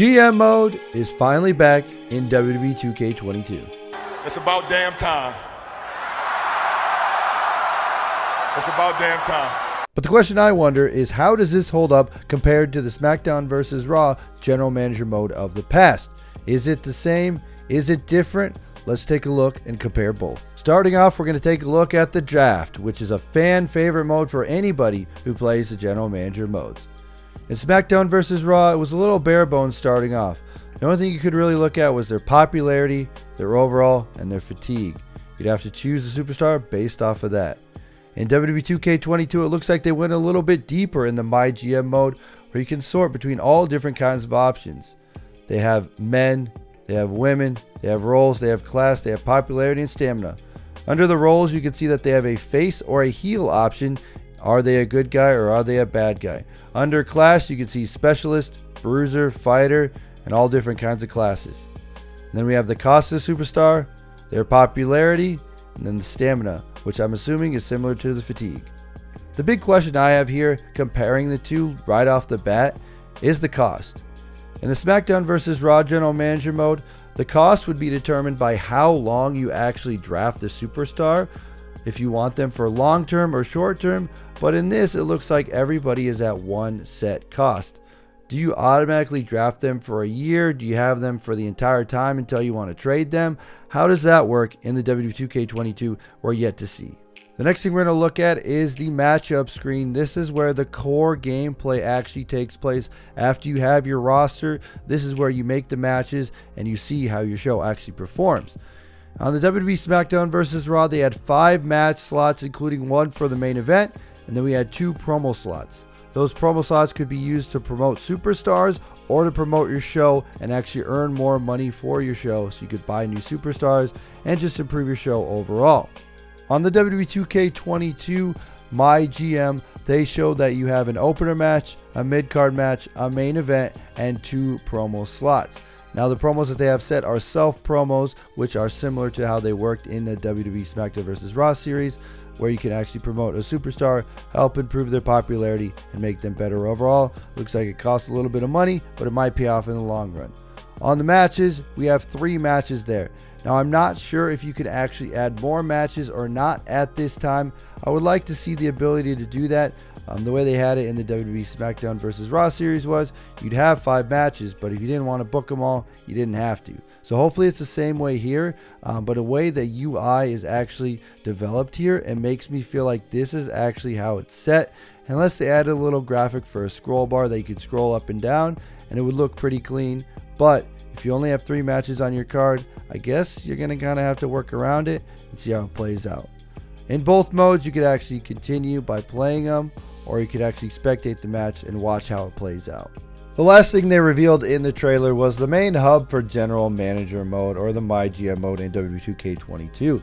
GM mode is finally back in WWE 2K22. It's about damn time. It's about damn time. But the question I wonder is, how does this hold up compared to the Smackdown vs. Raw General Manager mode of the past? Is it the same? Is it different? Let's take a look and compare both. Starting off, we're going to take a look at the draft, which is a fan favorite mode for anybody who plays the General Manager modes. In Smackdown vs. Raw, it was a little bare bones starting off. The only thing you could really look at was their popularity, their overall, and their fatigue. You'd have to choose a superstar based off of that. In WWE 2K22, it looks like they went a little bit deeper in the MyGM mode, where you can sort between all different kinds of options. They have men, they have women, they have roles, they have class, they have popularity and stamina. Under the roles, you can see that they have a face or a heel option. Are they a good guy or are they a bad guy? Under class, you can see specialist, bruiser, fighter, and all different kinds of classes. And then we have the cost of the superstar, their popularity, and then the stamina, which I'm assuming is similar to the fatigue. The big question I have here, comparing the two right off the bat, is the cost. In the Smackdown vs. Raw General Manager mode, the cost would be determined by how long you actually draft a superstar, if you want them for long term or short term, but in this it looks like everybody is at one set cost. Do you automatically draft them for a year? Do you have them for the entire time until you want to trade them? How does that work in the WWE 2K22? We're yet to see. The next thing we're going to look at is the matchup screen. This is where the core gameplay actually takes place. After you have your roster, this is where you make the matches and you see how your show actually performs. On the WWE Smackdown vs. Raw, they had 5 match slots, including 1 for the main event, and then we had 2 promo slots. Those promo slots could be used to promote superstars or to promote your show and actually earn more money for your show, so you could buy new superstars and just improve your show overall. On the WWE 2K22 MyGM, they showed that you have an opener match, a mid-card match, a main event, and 2 promo slots. Now, the promos that they have set are self-promos, which are similar to how they worked in the WWE Smackdown vs. Raw series, where you can actually promote a superstar, help improve their popularity, and make them better overall. Looks like it costs a little bit of money, but it might pay off in the long run. On the matches, we have 3 matches there. Now, I'm not sure if you can actually add more matches or not at this time. I would like to see the ability to do that. The way they had it in the WWE Smackdown vs. Raw series was you'd have 5 matches, but if you didn't want to book them all, you didn't have to. So hopefully it's the same way here, but a way the UI is actually developed here, it makes me feel like this is actually how it's set. Unless they added a little graphic for a scroll bar that you could scroll up and down, and it would look pretty clean. But if you only have 3 matches on your card, I guess you're going to kind of have to work around it and see how it plays out. In both modes, you could actually continue by playing them, or you could actually spectate the match and watch how it plays out. The last thing they revealed in the trailer was the main hub for General Manager mode, or the MyGM mode in WWE 2K22.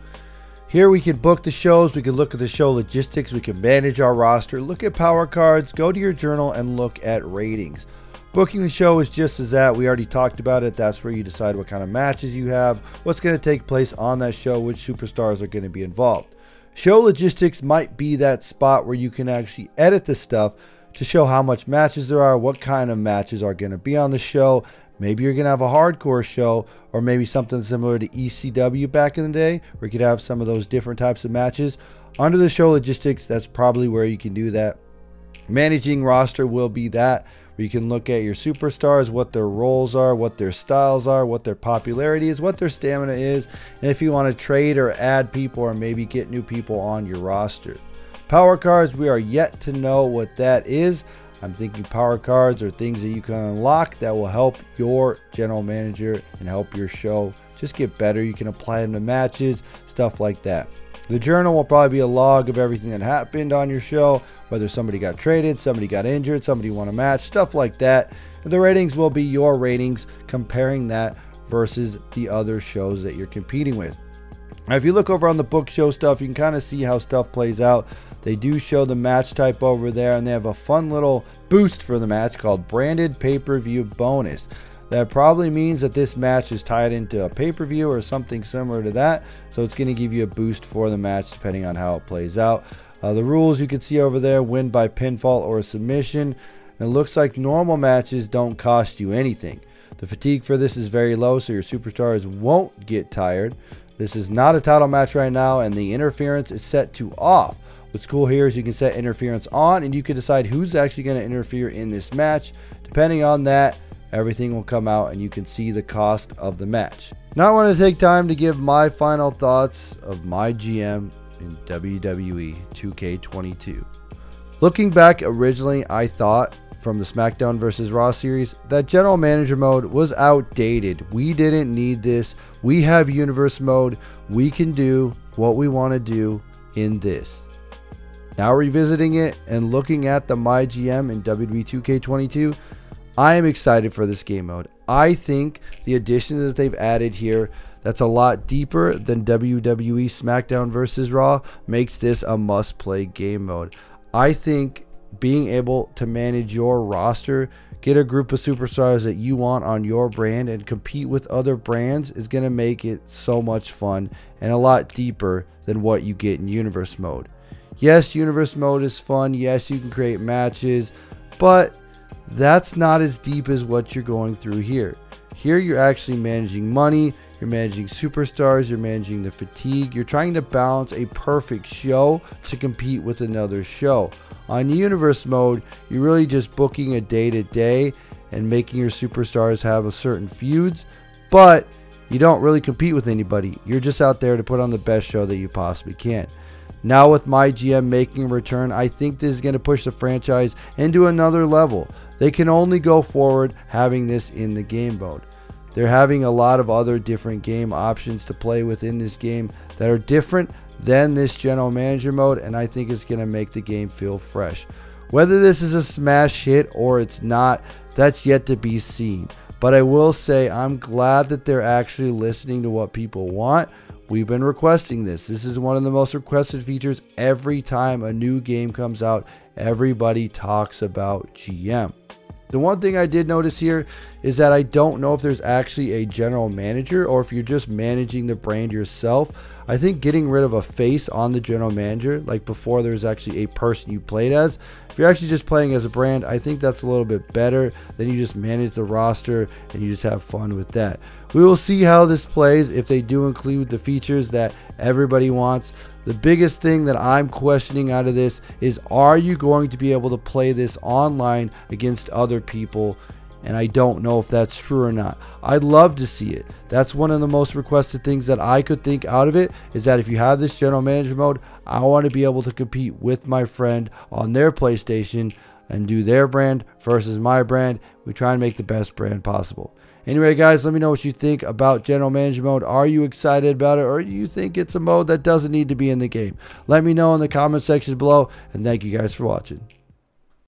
Here we can book the shows, we can look at the show logistics, we can manage our roster, look at power cards, go to your journal, and look at ratings. Booking the show is just as that. We already talked about it. That's where you decide what kind of matches you have, what's going to take place on that show, which superstars are going to be involved. Show logistics might be that spot where you can actually edit the stuff to show how much matches there are, what kind of matches are going to be on the show. Maybe you're going to have a hardcore show, or maybe something similar to ECW back in the day, where you could have some of those different types of matches. Under the show logistics, that's probably where you can do that. Managing roster will be that, where you can look at your superstars, what their roles are, what their styles are, what their popularity is, what their stamina is, and if you want to trade or add people or maybe get new people on your roster. Power cards, we are yet to know what that is. I'm thinking power cards are things that you can unlock that will help your general manager and help your show just get better. You can apply them to matches, stuff like that. The journal will probably be a log of everything that happened on your show, whether somebody got traded, somebody got injured, somebody won a match, stuff like that. And the ratings will be your ratings, comparing that versus the other shows that you're competing with. Now, if you look over on the book show stuff, you can kind of see how stuff plays out. They do show the match type over there, and they have a fun little boost for the match called Branded Pay-Per-View Bonus. That probably means that this match is tied into a pay-per-view or something similar to that. So it's going to give you a boost for the match depending on how it plays out. The rules you can see over there: win by pinfall or submission. And it looks like normal matches don't cost you anything. The fatigue for this is very low, so your superstars won't get tired. This is not a title match right now, and the interference is set to off. What's cool here is you can set interference on, and you can decide who's actually going to interfere in this match. Depending on that, everything will come out, and you can see the cost of the match. Now I want to take time to give my final thoughts of MyGM in WWE 2K22. Looking back, originally I thought from the Smackdown vs. Raw series that General Manager mode was outdated. We didn't need this. We have Universe mode. We can do what we want to do in this. Now revisiting it and looking at the MyGM in WWE 2K22, I am excited for this game mode. I think the additions that they've added here, that's a lot deeper than WWE Smackdown vs. Raw, makes this a must-play game mode. I think being able to manage your roster, get a group of superstars that you want on your brand and compete with other brands is going to make it so much fun and a lot deeper than what you get in Universe mode. Yes, Universe mode is fun. Yes, you can create matches, but that's not as deep as what you're going through here. Here you're actually managing money, you're managing superstars, you're managing the fatigue, you're trying to balance a perfect show to compete with another show. On Universe mode, you're really just booking a day-to-day and making your superstars have a certain feuds, but you don't really compete with anybody. You're just out there to put on the best show that you possibly can. Now with MyGM making a return, I think this is going to push the franchise into another level. They can only go forward having this in the game mode. They're having a lot of other different game options to play within this game that are different than this General Manager mode, and I think it's going to make the game feel fresh. Whether this is a smash hit or it's not, that's yet to be seen. But I will say I'm glad that they're actually listening to what people want. We've been requesting this. This is one of the most requested features. Every time a new game comes out, everybody talks about GM. The one thing I did notice here is that I don't know if there's actually a general manager or if you're just managing the brand yourself. I think getting rid of a face on the general manager, like before there's actually a person you played as, if you're actually just playing as a brand, I think that's a little bit better than you just manage the roster and you just have fun with that. We will see how this plays if they do include the features that everybody wants. The biggest thing that I'm questioning out of this is, are you going to be able to play this online against other people? And I don't know if that's true or not. I'd love to see it. That's one of the most requested things that I could think out of it, is that if you have this general manager mode, I want to be able to compete with my friend on their PlayStation and do their brand versus my brand. We try and make the best brand possible. Anyway, guys, let me know what you think about general manager mode. Are you excited about it, or do you think it's a mode that doesn't need to be in the game? Let me know in the comment section below, and thank you guys for watching.